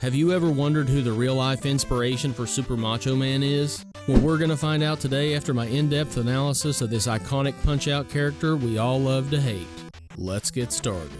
Have you ever wondered who the real-life inspiration for Super Macho Man is? Well, we're going to find out today after my in-depth analysis of this iconic Punch-Out character we all love to hate. Let's get started.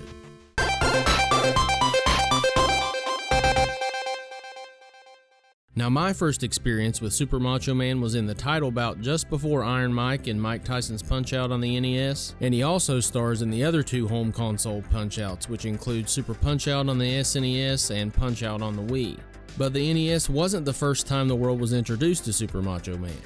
Now, my first experience with Super Macho Man was in the title bout just before Iron Mike and Mike Tyson's Punch-Out on the NES, and he also stars in the other two home console Punch-Outs, which include Super Punch-Out on the SNES and Punch-Out on the Wii. But the NES wasn't the first time the world was introduced to Super Macho Man.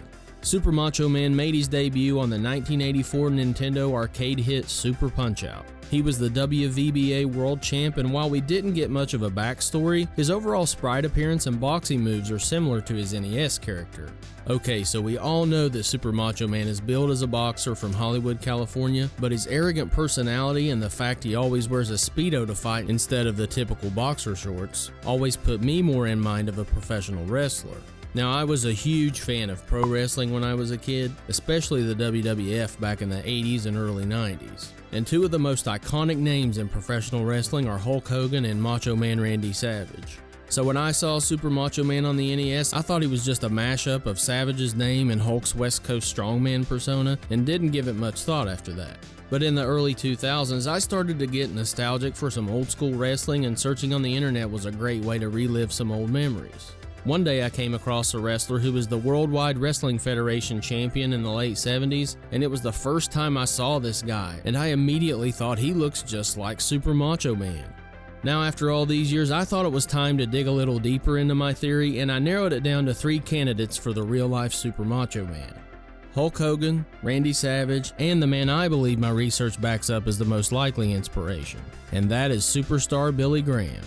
Super Macho Man made his debut on the 1984 Nintendo arcade hit Super Punch-Out. He was the WVBA World Champ, and while we didn't get much of a backstory, his overall sprite appearance and boxing moves are similar to his NES character. Okay, so we all know that Super Macho Man is billed as a boxer from Hollywood, California, but his arrogant personality and the fact he always wears a Speedo to fight instead of the typical boxer shorts always put me more in mind of a professional wrestler. Now, I was a huge fan of pro wrestling when I was a kid, especially the WWF back in the 80s and early 90s. And two of the most iconic names in professional wrestling are Hulk Hogan and Macho Man Randy Savage. So when I saw Super Macho Man on the NES, I thought he was just a mashup of Savage's name and Hulk's West Coast strongman persona, and didn't give it much thought after that. But in the early 2000s, I started to get nostalgic for some old school wrestling, and searching on the internet was a great way to relive some old memories. One day I came across a wrestler who was the Worldwide Wrestling Federation champion in the late 70s, and it was the first time I saw this guy, and I immediately thought he looks just like Super Macho Man. Now, after all these years, I thought it was time to dig a little deeper into my theory, and I narrowed it down to 3 candidates for the real-life Super Macho Man: Hulk Hogan, Randy Savage, and the man I believe my research backs up as the most likely inspiration, and that is superstar Billy Graham.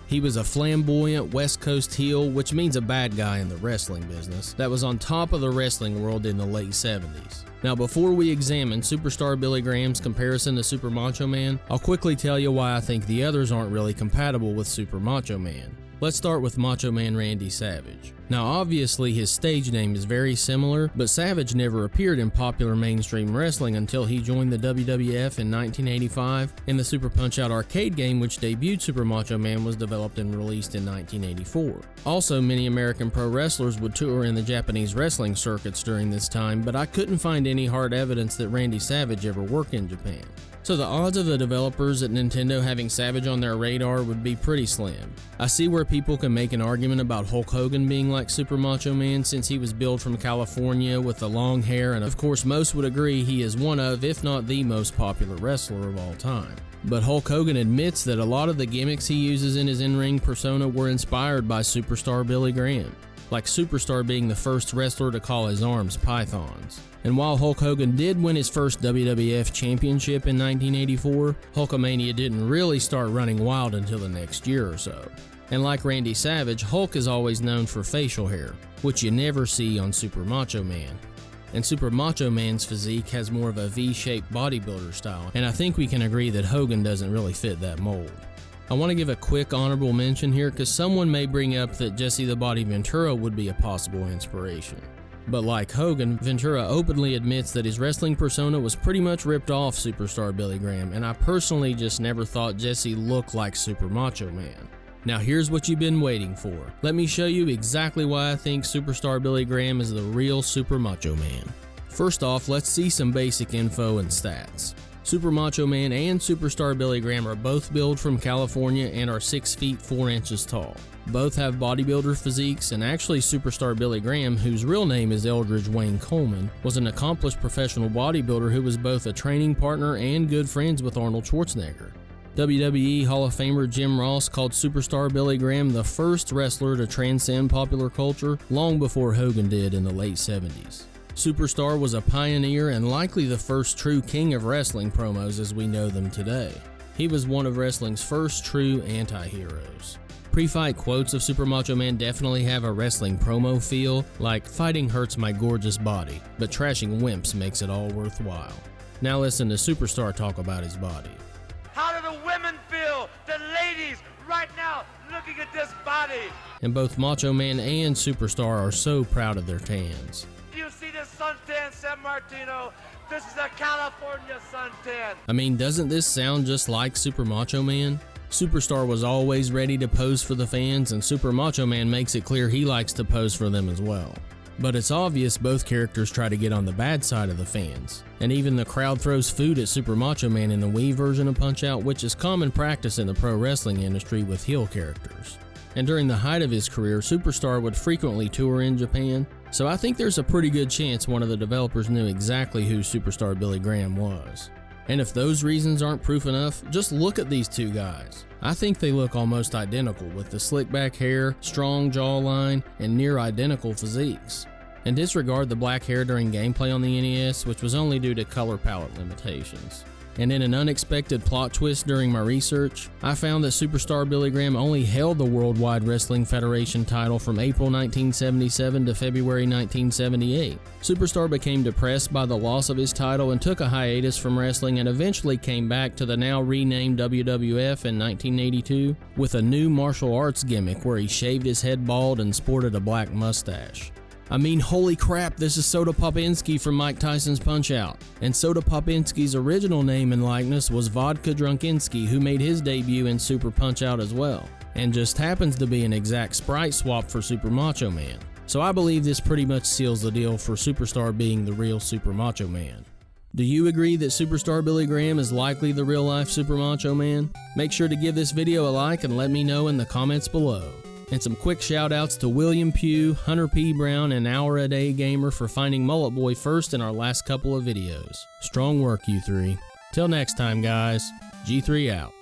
He was a flamboyant West Coast heel, which means a bad guy in the wrestling business, that was on top of the wrestling world in the late 70s. Now, before we examine superstar Billy Graham's comparison to Super Macho Man, I'll quickly tell you why I think the others aren't really compatible with Super Macho Man. Let's start with Macho Man Randy Savage. Now, obviously his stage name is very similar, but Savage never appeared in popular mainstream wrestling until he joined the WWF in 1985, and the Super Punch-Out arcade game which debuted Super Macho Man was developed and released in 1984. Also, many American pro wrestlers would tour in the Japanese wrestling circuits during this time, but I couldn't find any hard evidence that Randy Savage ever worked in Japan. So the odds of the developers at Nintendo having Savage on their radar would be pretty slim. I see where people can make an argument about Hulk Hogan being like Super Macho Man since he was billed from California with the long hair, and of course most would agree he is one of, if not the most popular wrestler of all time. But Hulk Hogan admits that a lot of the gimmicks he uses in his in-ring persona were inspired by superstar Billy Graham, like Superstar being the first wrestler to call his arms pythons. And while Hulk Hogan did win his first WWF championship in 1984, Hulkamania didn't really start running wild until the next year or so. And like Randy Savage, Hulk is always known for facial hair, which you never see on Super Macho Man. And Super Macho Man's physique has more of a V-shaped bodybuilder style, and I think we can agree that Hogan doesn't really fit that mold. I want to give a quick honorable mention here because someone may bring up that Jesse the Body Ventura would be a possible inspiration. But like Hogan, Ventura openly admits that his wrestling persona was pretty much ripped off superstar Billy Graham, and I personally just never thought Jesse looked like Super Macho Man. Now here's what you've been waiting for. Let me show you exactly why I think superstar Billy Graham is the real Super Macho Man. First off, let's see some basic info and stats. Super Macho Man and Superstar Billy Graham are both billed from California and are 6 feet 4 inches tall. Both have bodybuilder physiques, and actually Superstar Billy Graham, whose real name is Eldridge Wayne Coleman, was an accomplished professional bodybuilder who was both a training partner and good friends with Arnold Schwarzenegger. WWE Hall of Famer Jim Ross called Superstar Billy Graham the first wrestler to transcend popular culture, long before Hogan did in the late 70s. Superstar was a pioneer and likely the first true king of wrestling promos as we know them today. He was one of wrestling's first true anti-heroes. Pre-fight quotes of Super Macho Man definitely have a wrestling promo feel, like "Fighting hurts my gorgeous body, but trashing wimps makes it all worthwhile." Now listen to Superstar talk about his body. How do the women feel? The ladies right now looking at this body. And both Macho Man and Superstar are so proud of their tans. Do you see this suntan San Martino. This is a California suntan. I mean, doesn't this sound just like Super Macho Man? Superstar was always ready to pose for the fans, and Super Macho Man makes it clear he likes to pose for them as well. But it's obvious both characters try to get on the bad side of the fans, and even the crowd throws food at Super Macho Man in the Wii version of Punch-Out, which is common practice in the pro wrestling industry with heel characters. And during the height of his career, Superstar would frequently tour in Japan, so I think there's a pretty good chance one of the developers knew exactly who Superstar Billy Graham was. And if those reasons aren't proof enough, just look at these two guys. I think they look almost identical, with the slick back hair, strong jawline, and near identical physiques. And disregard the black hair during gameplay on the NES, which was only due to color palette limitations. And in an unexpected plot twist during my research, I found that Superstar Billy Graham only held the Worldwide Wrestling Federation title from April 1977 to February 1978. Superstar became depressed by the loss of his title and took a hiatus from wrestling, and eventually came back to the now renamed WWF in 1982 with a new martial arts gimmick where he shaved his head bald and sported a black mustache. I mean, holy crap, this is Soda Popinski from Mike Tyson's Punch-Out! And Soda Popinski's original name and likeness was Vodka Drunkinski, who made his debut in Super Punch-Out as well, and just happens to be an exact sprite swap for Super Macho Man. So I believe this pretty much seals the deal for Superstar being the real Super Macho Man. Do you agree that Superstar Billy Graham is likely the real-life Super Macho Man? Make sure to give this video a like and let me know in the comments below. And some quick shout-outs to William Pugh, Hunter P. Brown, and Hour A Day Gamer for finding Mullet Boy first in our last couple of videos. Strong work, you three. Till next time, guys. G3 out.